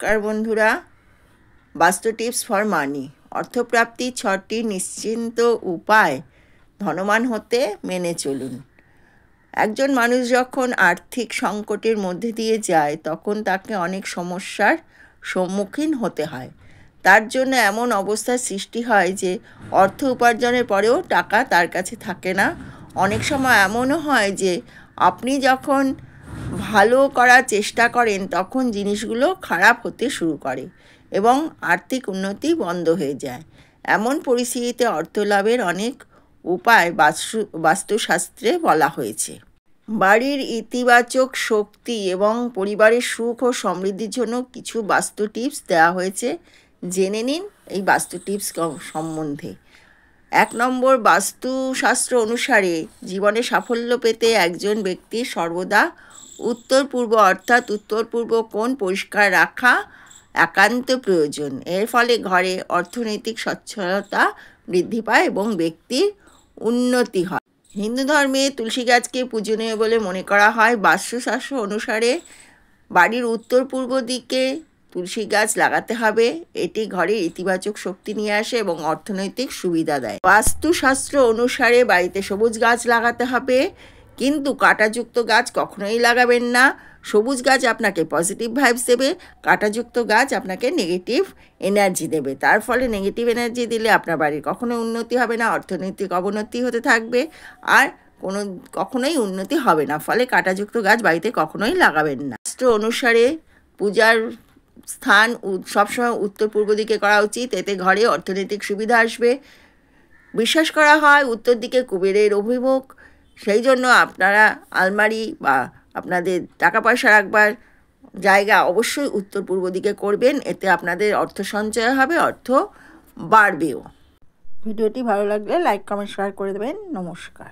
নমস্কার বন্ধুরা, বাস্তু টিপস ফর মানি, অর্থপ্রাপ্তির 6টি নিশ্চিন্ত উপায় ধনবান হতে মেনে চলুন। একজন মানুষ যখন আর্থিক সংকটের মধ্যে দিয়ে যায় তখন তাকে অনেক সমস্যার সম্মুখীন হতে হয়। তার জন্য এমন অবস্থার সৃষ্টি হয় যে অর্থ উপার্জনের পরেও টাকা তার কাছে থাকে না। অনেক সময় এমনও হয় যে আপনি যখন ভালো করার চেষ্টা করেন তখন জিনিসগুলো খারাপ হতে শুরু করে এবং আর্থিক উন্নতি বন্ধ হয়ে যায়। এমন পরিস্থিতিতে অর্থ লাভের অনেক উপায় বাস্তুশাস্ত্রে বলা হয়েছে। বাড়ির ইতিবাচক শক্তি এবং পরিবারের সুখ ও সমৃদ্ধির জন্য কিছু বাস্তু টিপস দেওয়া হয়েছে। জেনে নিন এই বাস্তু টিপস সম্বন্ধে। 1 নম্বর, বাস্তুশাস্ত্র অনুসারে জীবনে সাফল্য পেতে একজন ব্যক্তির সর্বদা উত্তর পূর্ব অর্থাৎ উত্তর পূর্ব কোণ পরিষ্কার রাখা একান্ত প্রয়োজন। এর ফলে ঘরে অর্থনৈতিক সচ্ছলতা বৃদ্ধি পায় এবং ব্যক্তির উন্নতি হয়। হিন্দু ধর্মে তুলসী গাছকে পূজনীয় বলে মনে করা হয়। বাস্তুশাস্ত্র অনুসারে বাড়ির উত্তর পূর্ব দিকে তুলসী গাছ লাগাতে হবে। এটি ঘরের ইতিবাচক শক্তি নিয়ে আসে এবং অর্থনৈতিক সুবিধা দেয়। বাস্তুশাস্ত্র অনুসারে বাড়িতে সবুজ গাছ লাগাতে হবে, কিন্তু কাঁটাযুক্ত গাছ কখনোই লাগাবেন না। সবুজ গাছ আপনাকে পজিটিভ ভাইবস দেবে, কাঁটাযুক্ত গাছ আপনাকে নেগেটিভ এনার্জি দেবে। তার ফলে নেগেটিভ এনার্জি দিলে আপনার বাড়ির কখনো উন্নতি হবে না, অর্থনৈতিক অবনতি হতে থাকবে আর কখনোই উন্নতি হবে না। ফলে কাঁটাযুক্ত গাছ বাড়িতে কখনোই লাগাবেন না। শাস্ত্র অনুসারে পূজার স্থান সবসময় উত্তর পূর্ব দিকে করা উচিত, এতে ঘরে অর্থনৈতিক সুবিধা আসবে। বিশ্বাস করা হয় উত্তর দিকে কুবেরের অভিমুখ, সেই জন্য আপনারা আলমারি বা আপনাদের টাকা পয়সা রাখবার জায়গা অবশ্যই উত্তর পূর্ব দিকে করবেন। এতে আপনাদের অর্থ সঞ্চয় হবে, অর্থ বাড়বেও। ভিডিওটি ভালো লাগলে লাইক, কমেন্ট, শেয়ার করে দেবেন। নমস্কার।